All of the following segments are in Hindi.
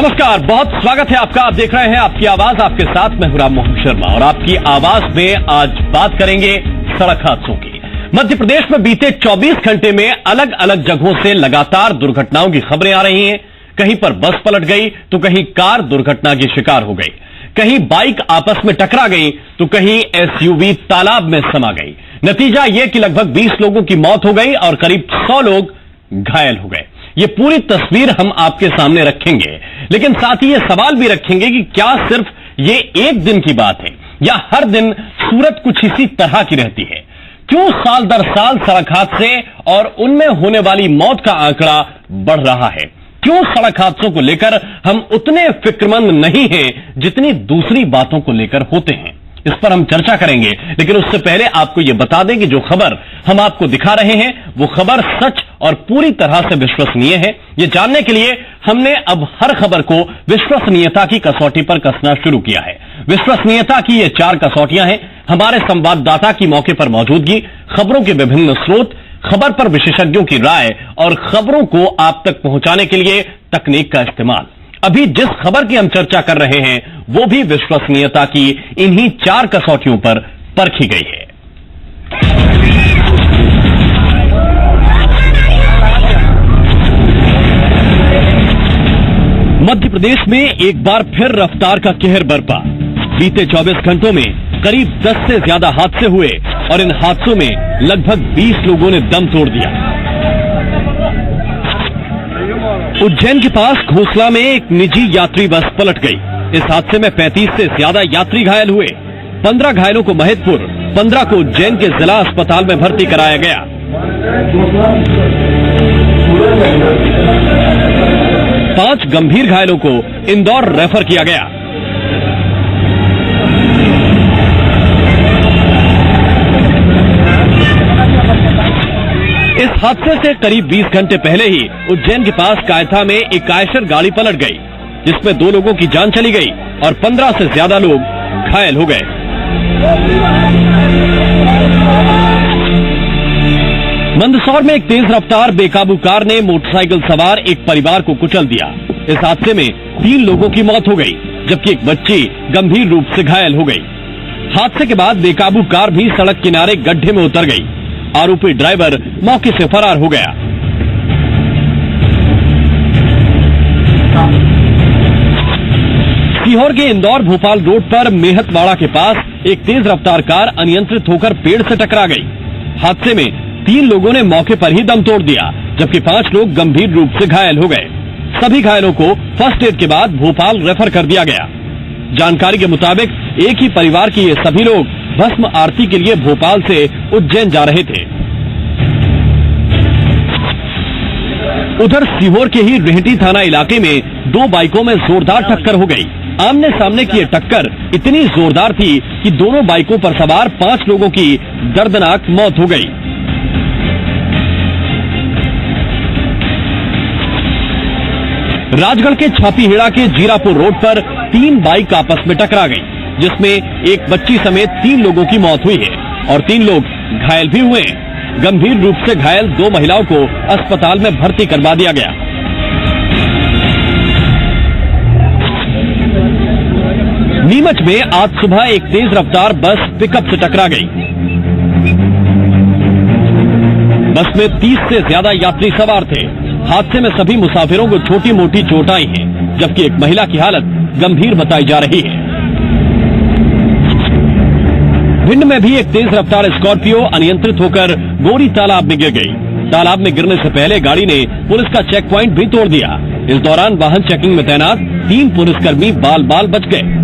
नमस्कार, बहुत स्वागत है आपका। आप देख रहे हैं आपकी आवाज, आपके साथ मैं हूं राम मोहन शर्मा और आपकी आवाज में आज बात करेंगे सड़क हादसों की। मध्य प्रदेश में बीते 24 घंटे में अलग अलग जगहों से लगातार दुर्घटनाओं की खबरें आ रही हैं। कहीं पर बस पलट गई तो कहीं कार दुर्घटना की शिकार हो गई, कहीं बाइक आपस में टकरा गई तो कहीं एसयूवी तालाब में समा गई। नतीजा यह कि लगभग 20 लोगों की मौत हो गई और करीब 100 लोग घायल हो गए। ये पूरी तस्वीर हम आपके सामने रखेंगे, लेकिन साथ ही ये सवाल भी रखेंगे कि क्या सिर्फ ये एक दिन की बात है या हर दिन सूरत कुछ इसी तरह की रहती है। क्यों साल दर साल सड़क हादसे और उनमें होने वाली मौत का आंकड़ा बढ़ रहा है। क्यों सड़क हादसों को लेकर हम उतने फिक्रमंद नहीं हैं जितनी दूसरी बातों को लेकर होते हैं। इस पर हम चर्चा करेंगे, लेकिन उससे पहले आपको यह बता दें कि जो खबर हम आपको दिखा रहे हैं वो खबर सच और पूरी तरह से विश्वसनीय है। ये जानने के लिए हमने अब हर खबर को विश्वसनीयता की कसौटी पर कसना शुरू किया है। विश्वसनीयता की ये 4 कसौटियां हैं। हमारे संवाददाता की मौके पर मौजूदगी, खबरों के विभिन्न स्रोत, खबर पर विशेषज्ञों की राय और खबरों को आप तक पहुंचाने के लिए तकनीक का इस्तेमाल। अभी जिस खबर की हम चर्चा कर रहे हैं वो भी विश्वसनीयता की इन्हीं 4 कसौटियों पर परखी गई है। मध्य प्रदेश में एक बार फिर रफ्तार का कहर बरपा। बीते 24 घंटों में करीब 10 से ज्यादा हादसे हुए और इन हादसों में लगभग 20 लोगों ने दम तोड़ दिया। उज्जैन के पास घोसला में एक निजी यात्री बस पलट गई। इस हादसे में 35 से ज्यादा यात्री घायल हुए। 15 घायलों को महिदपुर, 15 को उज्जैन के जिला अस्पताल में भर्ती कराया गया। 5 गंभीर घायलों को इंदौर रेफर किया गया। इस हादसे से करीब 20 घंटे पहले ही उज्जैन के पास कायथा में एक आयशर गाड़ी पलट गई, जिसमें 2 लोगों की जान चली गई और 15 से ज्यादा लोग घायल हो गए। मंदसौर में एक तेज रफ्तार बेकाबू कार ने मोटरसाइकिल सवार एक परिवार को कुचल दिया। इस हादसे में 3 लोगों की मौत हो गई, जबकि एक बच्ची गंभीर रूप से घायल हो गई। हादसे के बाद बेकाबू कार भी सड़क किनारे गड्ढे में उतर गई। आरोपी ड्राइवर मौके से फरार हो गया। सीहोर के इंदौर भोपाल रोड पर मेहतवाड़ा के पास एक तेज रफ्तार कार अनियंत्रित होकर पेड़ से टकरा गई। हादसे में 3 लोगों ने मौके पर ही दम तोड़ दिया, जबकि 5 लोग गंभीर रूप से घायल हो गए। सभी घायलों को फर्स्ट एड के बाद भोपाल रेफर कर दिया गया। जानकारी के मुताबिक एक ही परिवार के ये सभी लोग भस्म आरती के लिए भोपाल से उज्जैन जा रहे थे। उधर सीहोर के ही रेहटी थाना इलाके में 2 बाइकों में जोरदार टक्कर हो गई। आमने सामने की ये टक्कर इतनी जोरदार थी कि दोनों बाइकों पर सवार 5 लोगों की दर्दनाक मौत हो गई। राजगढ़ के छापीहेड़ा के जीरापुर रोड पर 3 बाइक आपस में टकरा गई, जिसमें एक बच्ची समेत 3 लोगों की मौत हुई है और 3 लोग घायल भी हुए हैं। गंभीर रूप से घायल 2 महिलाओं को अस्पताल में भर्ती करवा दिया गया। नीमच में आज सुबह एक तेज रफ्तार बस पिकअप से टकरा गई। बस में 30 से ज्यादा यात्री सवार थे। हादसे में सभी मुसाफिरों को छोटी मोटी चोट आई है, जबकि एक महिला की हालत गंभीर बताई जा रही है। भिंड में भी एक तेज रफ्तार स्कॉर्पियो अनियंत्रित होकर गोरी तालाब में गिर गई। तालाब में गिरने से पहले गाड़ी ने पुलिस का चेक प्वाइंट भी तोड़ दिया। इस दौरान वाहन चेकिंग में तैनात 3 पुलिसकर्मी बाल बाल बच गए।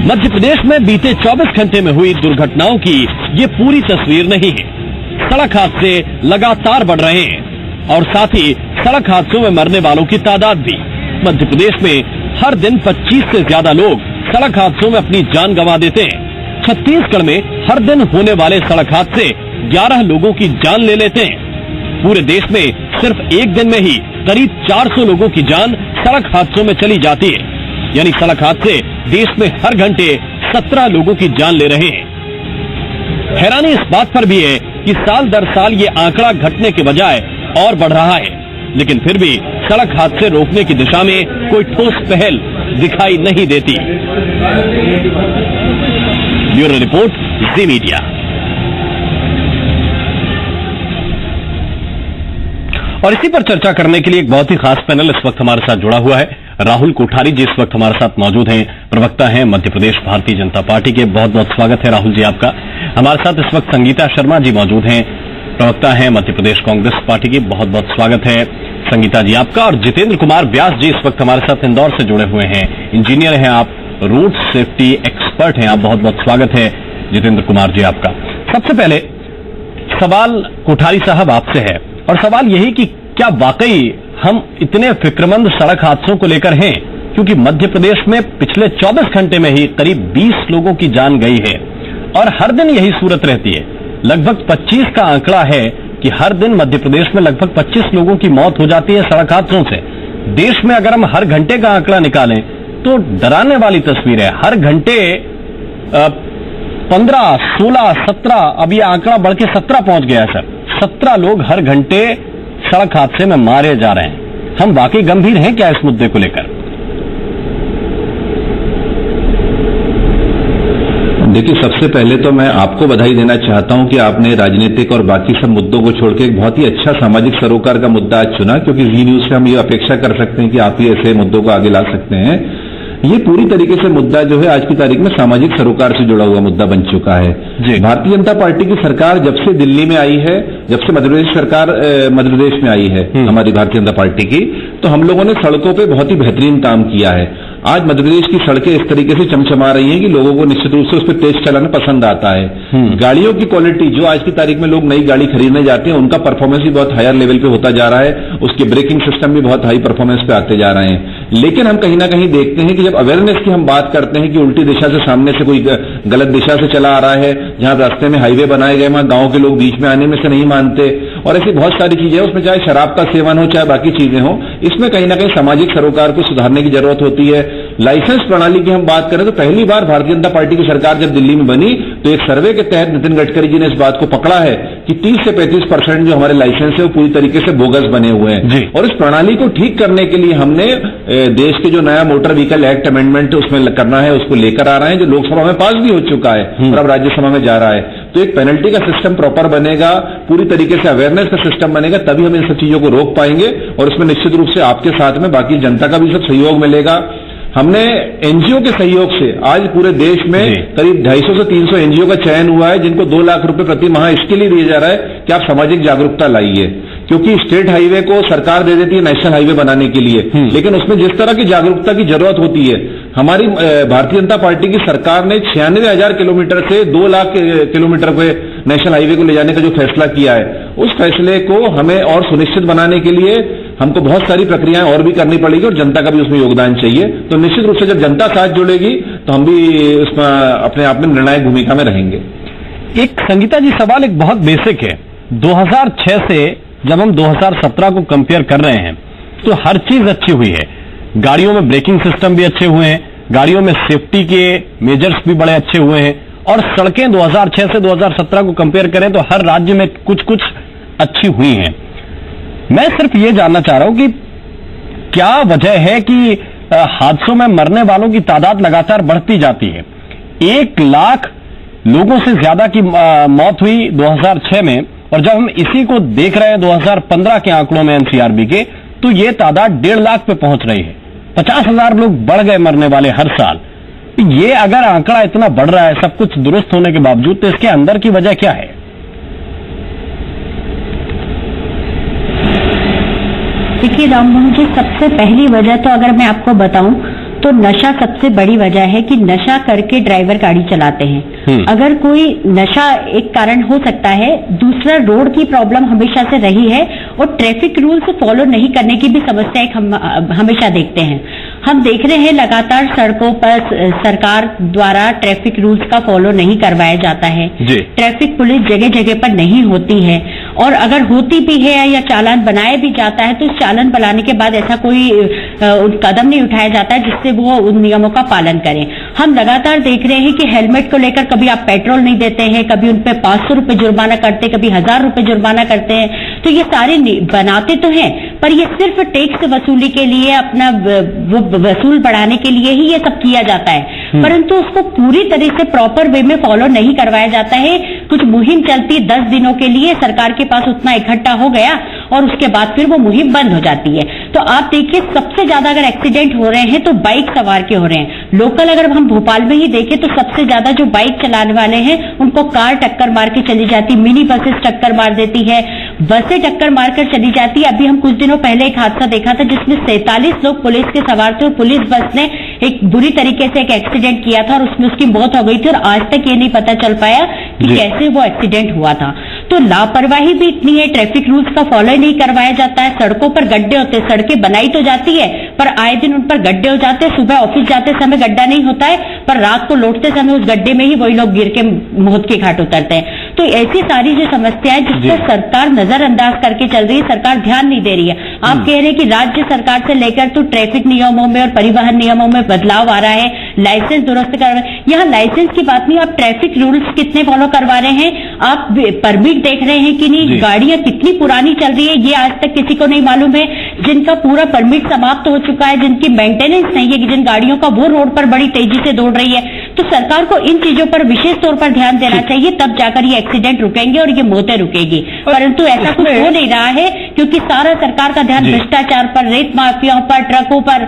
मध्य प्रदेश में बीते 24 घंटे में हुई दुर्घटनाओं की ये पूरी तस्वीर नहीं है। सड़क हादसे लगातार बढ़ रहे हैं और साथ ही सड़क हादसों में मरने वालों की तादाद भी। मध्य प्रदेश में हर दिन 25 से ज्यादा लोग सड़क हादसों में अपनी जान गंवा देते हैं। छत्तीसगढ़ में हर दिन होने वाले सड़क हादसे 11 लोगों की जान ले लेते हैं। पूरे देश में सिर्फ एक दिन में ही करीब 400 लोगों की जान सड़क हादसों में चली जाती है। यानी सड़क हादसे देश में हर घंटे 17 लोगों की जान ले रहे हैं। हैरानी इस बात पर भी है कि साल दर साल ये आंकड़ा घटने के बजाय और बढ़ रहा है। लेकिन फिर भी सड़क हादसे रोकने की दिशा में कोई ठोस पहल दिखाई नहीं देती। ब्यूरो रिपोर्ट, जी मीडिया। और इसी पर चर्चा करने के लिए एक बहुत ही खास पैनल इस वक्त हमारे साथ जुड़ा हुआ है। राहुल कोठारी जी इस वक्त हमारे साथ मौजूद हैं, प्रवक्ता हैं मध्य प्रदेश भारतीय जनता पार्टी के। बहुत बहुत स्वागत है राहुल जी आपका। हमारे साथ इस वक्त संगीता शर्मा जी मौजूद हैं, प्रवक्ता हैं मध्य प्रदेश कांग्रेस पार्टी की। बहुत बहुत स्वागत है संगीता जी आपका। और जितेंद्र कुमार व्यास जी इस वक्त हमारे साथ इंदौर से जुड़े हुए हैं, इंजीनियर हैं आप, रोड सेफ्टी एक्सपर्ट हैं आप। बहुत बहुत स्वागत है जितेंद्र कुमार जी आपका। सबसे पहले सवाल कोठारी साहब आपसे है, और सवाल यही कि क्या वाकई हम इतने फिक्रमंद सड़क हादसों को लेकर हैं? क्योंकि मध्य प्रदेश में पिछले 24 घंटे में ही करीब 20 लोगों की जान गई है और हर दिन यही सूरत रहती है। लगभग 25 का आंकड़ा है कि हर दिन मध्य प्रदेश में लगभग 25 लोगों की मौत हो जाती है सड़क हादसों से। देश में अगर हम हर घंटे का आंकड़ा निकालें तो डराने वाली तस्वीर है। हर घंटे 15, 16, 17, अब ये आंकड़ा बढ़ के 17 पहुंच गया है सर। 17 लोग हर घंटे सड़क हादसे में मारे जा रहे हैं। हम वाकई गंभीर हैं क्या इस मुद्दे को लेकर? देखिए, सबसे पहले तो मैं आपको बधाई देना चाहता हूं कि आपने राजनीतिक और बाकी सब मुद्दों को छोड़ के एक बहुत ही अच्छा सामाजिक सरोकार का मुद्दा आज चुना, क्योंकि जी न्यूज से हम ये अपेक्षा कर सकते हैं कि आप ही ऐसे मुद्दों को आगे ला सकते हैं। ये पूरी तरीके से मुद्दा जो है आज की तारीख में सामाजिक सरोकार से जुड़ा हुआ मुद्दा बन चुका है। भारतीय जनता पार्टी की सरकार जब से दिल्ली में आई है, जब से मध्य प्रदेश सरकार मध्य प्रदेश में आई है हमारी भारतीय जनता पार्टी की, तो हम लोगों ने सड़कों पे बहुत ही बेहतरीन काम किया है। आज मध्य प्रदेश की सड़कें इस तरीके से चमचमा रही हैं कि लोगों को निश्चित रूप से उस पर तेज चलाना पसंद आता है। गाड़ियों की क्वालिटी, जो आज की तारीख में लोग नई गाड़ी खरीदने जाते हैं, उनका परफॉर्मेंस भी बहुत हायर लेवल पे होता जा रहा है। उसके ब्रेकिंग सिस्टम भी बहुत हाई परफॉर्मेंस पे आते जा रहे हैं। लेकिन हम कहीं ना कहीं देखते हैं कि जब अवेयरनेस की हम बात करते हैं कि उल्टी दिशा से सामने से कोई गलत दिशा से चला आ रहा है, जहां रास्ते में हाईवे बनाए गए वहां गांव के लोग बीच में आने में से नहीं मानते, और ऐसी बहुत सारी चीजें, उसमें चाहे शराब का सेवन हो चाहे बाकी चीजें हो, इसमें कहीं ना कहीं सामाजिक सरोकार को सुधारने की जरूरत होती है। लाइसेंस प्रणाली की हम बात करें तो पहली बार भारतीय जनता पार्टी की सरकार जब दिल्ली में बनी तो एक सर्वे के तहत नितिन गडकरी जी ने इस बात को पकड़ा है कि 30 से 35% जो हमारे लाइसेंस है वो पूरी तरीके से बोगस बने हुए हैं। और इस प्रणाली को ठीक करने के लिए हमने देश के जो नया मोटर व्हीकल एक्ट अमेंडमेंट उसमें करना है, उसको लेकर आ रहे हैं, जो लोकसभा में पास भी हो चुका है और अब राज्यसभा में जा रहा है। तो एक पेनल्टी का सिस्टम प्रॉपर बनेगा, पूरी तरीके से अवेयरनेस का सिस्टम बनेगा, तभी हम इन सब चीजों को रोक पाएंगे। और उसमें निश्चित रूप से आपके साथ में बाकी जनता का भी सब सहयोग मिलेगा। हमने एनजीओ के सहयोग से आज पूरे देश में करीब 250 से 300 एनजीओ का चयन हुआ है, जिनको 2 लाख रुपए प्रति माह इसके लिए दिया जा रहा है कि आप सामाजिक जागरूकता लाइए। क्योंकि स्टेट हाईवे को सरकार दे देती है नेशनल हाईवे बनाने के लिए, लेकिन उसमें जिस तरह की जागरूकता की जरूरत होती है, हमारी भारतीय जनता पार्टी की सरकार ने 96,000 किलोमीटर से 2 लाख किलोमीटर पे नेशनल हाईवे को ले जाने का जो फैसला किया है, उस फैसले को हमें और सुनिश्चित बनाने के लिए हमको बहुत सारी प्रक्रियाएं और भी करनी पड़ेगी और जनता का भी उसमें योगदान चाहिए। तो निश्चित रूप से जब जनता साथ जुड़ेगी तो हम भी उसमें अपने आप में निर्णायक भूमिका में रहेंगे। एक संगीता जी सवाल एक बहुत बेसिक है। 2006 से जब हम 2017 को कंपेयर कर रहे हैं तो हर चीज अच्छी हुई है। गाड़ियों में ब्रेकिंग सिस्टम भी अच्छे हुए हैं, गाड़ियों में सेफ्टी के मेजर्स भी बड़े अच्छे हुए हैं, और सड़कें 2006 से 2017 को कंपेयर करें तो हर राज्य में कुछ कुछ अच्छी हुई हैं। मैं सिर्फ ये जानना चाह रहा हूं कि क्या वजह है कि हादसों में मरने वालों की तादाद लगातार बढ़ती जाती है। 1 लाख लोगों से ज्यादा की मौत हुई 2006 में, और जब हम इसी को देख रहे हैं 2015 के आंकड़ों में एनसीआरबी के, तो ये तादाद 1.5 लाख पे पहुंच रही है। 50,000 लोग बढ़ गए मरने वाले हर साल। ये अगर आंकड़ा इतना बढ़ रहा है सब कुछ दुरुस्त होने के बावजूद, तो इसके अंदर की वजह क्या है? देखिए राम मोहन जी, सबसे पहली वजह तो अगर मैं आपको बताऊं तो नशा सबसे बड़ी वजह है कि नशा करके ड्राइवर गाड़ी चलाते हैं। अगर कोई नशा एक कारण हो सकता है, दूसरा रोड की प्रॉब्लम हमेशा से रही है और ट्रैफिक रूल्स फॉलो नहीं करने की भी समस्या एक हम हमेशा देखते हैं। हम देख रहे हैं लगातार सड़कों पर सरकार द्वारा ट्रैफिक रूल्स का फॉलो नहीं करवाया जाता है। ट्रैफिक पुलिस जगह जगह पर नहीं होती है, और अगर होती भी है या चालान बनाया भी जाता है तो इस चालान बनाने के बाद ऐसा कोई कदम नहीं उठाया जाता है जिससे वो उन नियमों का पालन करें। हम लगातार देख रहे हैं कि हेलमेट को लेकर कभी आप पेट्रोल नहीं देते हैं, कभी उन पे 500 रुपए जुर्माना करते, कभी 1000 रुपए जुर्माना करते हैं। तो ये सारे बनाते तो हैं, पर ये सिर्फ टैक्स वसूली के लिए, अपना वसूल बढ़ाने के लिए ही ये सब किया जाता है, परंतु उसको पूरी तरह से प्रॉपर वे में फॉलो नहीं करवाया जाता है। कुछ मुहिम चलती 10 दिनों के लिए, सरकार के पास उतना इकट्ठा हो गया और उसके बाद फिर वो मुहिम बंद हो जाती है। तो आप देखिए, सबसे ज्यादा अगर एक्सीडेंट हो रहे हैं तो बाइक सवार के हो रहे हैं। लोकल अगर हम भोपाल में ही देखें तो सबसे ज्यादा जो बाइक चलाने वाले हैं उनको कार टक्कर मार के चली जाती, मिनी बसेस टक्कर मार देती है, बसें टक्कर मारकर चली जाती है। अभी हम कुछ दिनों पहले एक हादसा देखा था जिसमें 47 लोग पुलिस के सवार थे और पुलिस बस ने एक बुरी तरीके से एक एक्सीडेंट किया था और उसमें उसकी मौत हो गई थी, और आज तक ये नहीं पता चल पाया कि कैसे वो एक्सीडेंट हुआ था। तो लापरवाही भी इतनी है, ट्रैफिक रूल्स का फॉलो ही नहीं करवाया जाता है। सड़कों पर गड्ढे होते हैं, सड़कें बनाई तो जाती है पर आए दिन उन पर गड्ढे हो जाते हैं। सुबह ऑफिस जाते समय गड्ढा नहीं होता है, पर रात को लौटते समय उस गड्ढे में ही वही लोग गिर के मौत के घाट उतरते हैं। तो ऐसी सारी जो समस्याएं जिसको सरकार नजरअंदाज करके चल रही है, सरकार ध्यान नहीं दे रही है। आप कह रहे हैं कि राज्य सरकार से लेकर तो ट्रैफिक नियमों में और परिवहन नियमों में बदलाव आ रहा है, लाइसेंस दुरुस्त कर रहे हैं। यहाँ लाइसेंस की बात नहीं, आप ट्रैफिक रूल्स कितने फॉलो करवा रहे हैं, आप परमिट देख रहे हैं कि नहीं, गाड़ियां कितनी पुरानी चल रही है ये आज तक किसी को नहीं मालूम है। जिनका पूरा परमिट समाप्त हो चुका है, जिनकी मेंटेनेंस नहीं है, जिन गाड़ियों का वो रोड पर बड़ी तेजी से दौड़ रही है, तो सरकार को इन चीजों पर विशेष तौर पर ध्यान देना चाहिए, तब जाकर ये एक्सीडेंट रुकेंगे और ये मौतें रुकेगी। परंतु ऐसा कुछ हो नहीं रहा है क्योंकि सारा सरकार का ध्यान भ्रष्टाचार पर, रेत माफियाओं पर, ट्रकों पर।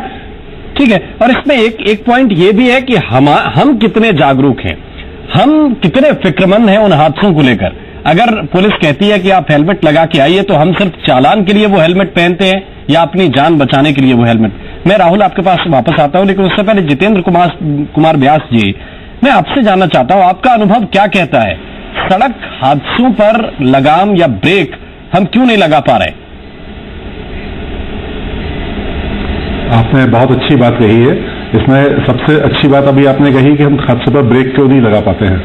ठीक है, और इसमें एक पॉइंट ये भी है कि हम कितने जागरूक हैं, हम कितने फिक्रमंद हैं उन हादसों को लेकर। अगर पुलिस कहती है कि आप हेलमेट लगा के आइए तो हम सिर्फ चालान के लिए वो हेलमेट पहनते हैं या अपनी जान बचाने के लिए वो हेलमेट। मैं राहुल आपके पास वापस आता हूं, लेकिन उससे पहले जितेंद्र कुमार व्यास जी, मैं आपसे जानना चाहता हूं आपका अनुभव क्या कहता है, सड़क हादसों पर लगाम या ब्रेक हम क्यों नहीं लगा पा रहे? आपने बहुत अच्छी बात कही है। इसमें सबसे अच्छी बात अभी आपने कही कि हम हादसे पर ब्रेक क्यों नहीं लगा पाते हैं।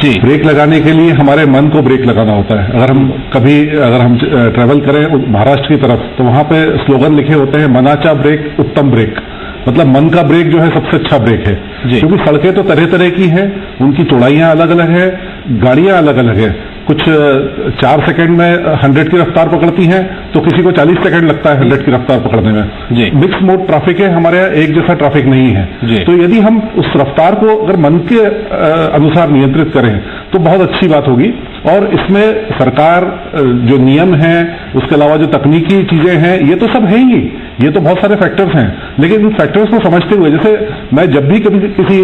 जी, ब्रेक लगाने के लिए हमारे मन को ब्रेक लगाना होता है। अगर हम ट्रेवल करें महाराष्ट्र की तरफ तो वहां पे स्लोगन लिखे होते हैं, मनाचा ब्रेक उत्तम ब्रेक, मतलब मन का ब्रेक जो है सबसे अच्छा ब्रेक है। क्योंकि सड़कें तो तरह तरह की हैं, उनकी चौड़ाइयां अलग अलग है, गाड़ियां अलग अलग है। कुछ 4 सेकंड में 100 की रफ्तार पकड़ती हैं तो किसी को 40 सेकंड लगता है 100 की रफ्तार पकड़ने में। मिक्स मोड ट्रैफिक है, हमारे यहाँ एक जैसा ट्रैफिक नहीं है। तो यदि हम उस रफ्तार को अगर मन के अनुसार नियंत्रित करें तो बहुत अच्छी बात होगी। और इसमें सरकार जो नियम है, उसके अलावा जो तकनीकी चीजें हैं, ये तो सब है ही, ये तो बहुत सारे फैक्टर्स हैं। लेकिन इन फैक्टर्स को समझते हुए, जैसे मैं जब भी कभी किसी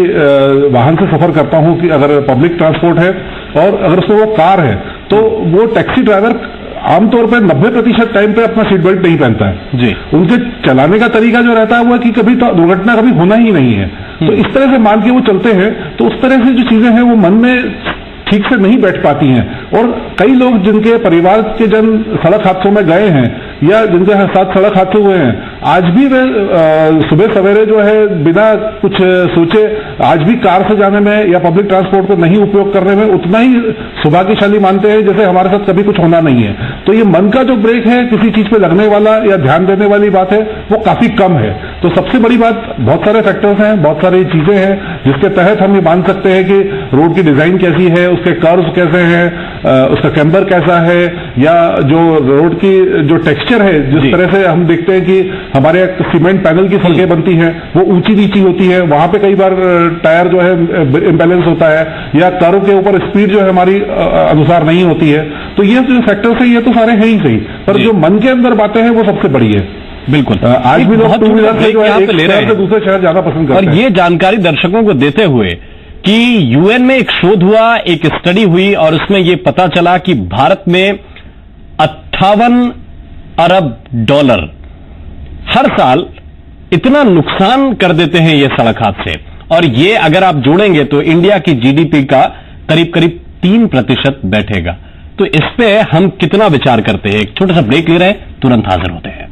वाहन से सफर करता हूं कि अगर पब्लिक ट्रांसपोर्ट है और अगर उसमें वो कार है तो वो टैक्सी ड्राइवर आमतौर पर 90% टाइम पे अपना सीट बेल्ट नहीं पहनता है। जी, उनके चलाने का तरीका जो रहता है वो है कि कभी तो दुर्घटना कभी होना ही नहीं है। तो इस तरह से मान के वो चलते हैं, तो उस तरह से जो चीजें हैं वो मन में ठीक से नहीं बैठ पाती हैं। और कई लोग जिनके परिवार के जन सड़क हादसों में गए हैं या जिनके साथ सड़क हादसे हुए हैं, आज भी वे सुबह सवेरे जो है बिना कुछ सोचे आज भी कार से जाने में या पब्लिक ट्रांसपोर्ट को नहीं उपयोग करने में उतना ही सौभाग्यशाली मानते हैं जैसे हमारे साथ कभी कुछ होना नहीं है। तो ये मन का जो ब्रेक है, किसी चीज पे लगने वाला या ध्यान देने वाली बात है, वो काफी कम है। तो सबसे बड़ी बात, बहुत सारे फैक्टर्स हैं, बहुत सारी चीजें हैं जिसके तहत हम ये मान सकते हैं कि रोड की डिजाइन कैसी है, उसके कर्व्स कैसे हैं, उसका कैम्बर कैसा है, या जो रोड की जो टेक्सचर है, जिस तरह से हम देखते हैं कि हमारे सीमेंट पैनल की सड़कें बनती हैं वो ऊंची नीची होती है, वहां पे कई बार टायर जो है इम्बैलेंस होता है, या कर्व के ऊपर स्पीड जो है हमारी अनुसार नहीं होती है। तो ये जो फैक्टर्स है ये तो सारे हैं ही सही, पर जो मन के अंदर बातें हैं वो सबसे बड़ी है। बिल्कुल, आज भी लोग टू व्हीलर से एक शहर से दूसरे शहर जाना पसंद करते हैं। और ये जानकारी दर्शकों को देते हुए कि यूएन में एक शोध हुआ, एक स्टडी हुई और उसमें यह पता चला कि भारत में 58 अरब डॉलर हर साल इतना नुकसान कर देते हैं ये सड़क हादसे। और ये अगर आप जोड़ेंगे तो इंडिया की जीडीपी का करीब करीब 3% बैठेगा। तो इस पे हम कितना विचार करते हैं। एक छोटा सा ब्रेक ले रहे हैं, तुरंत हाजिर होते हैं।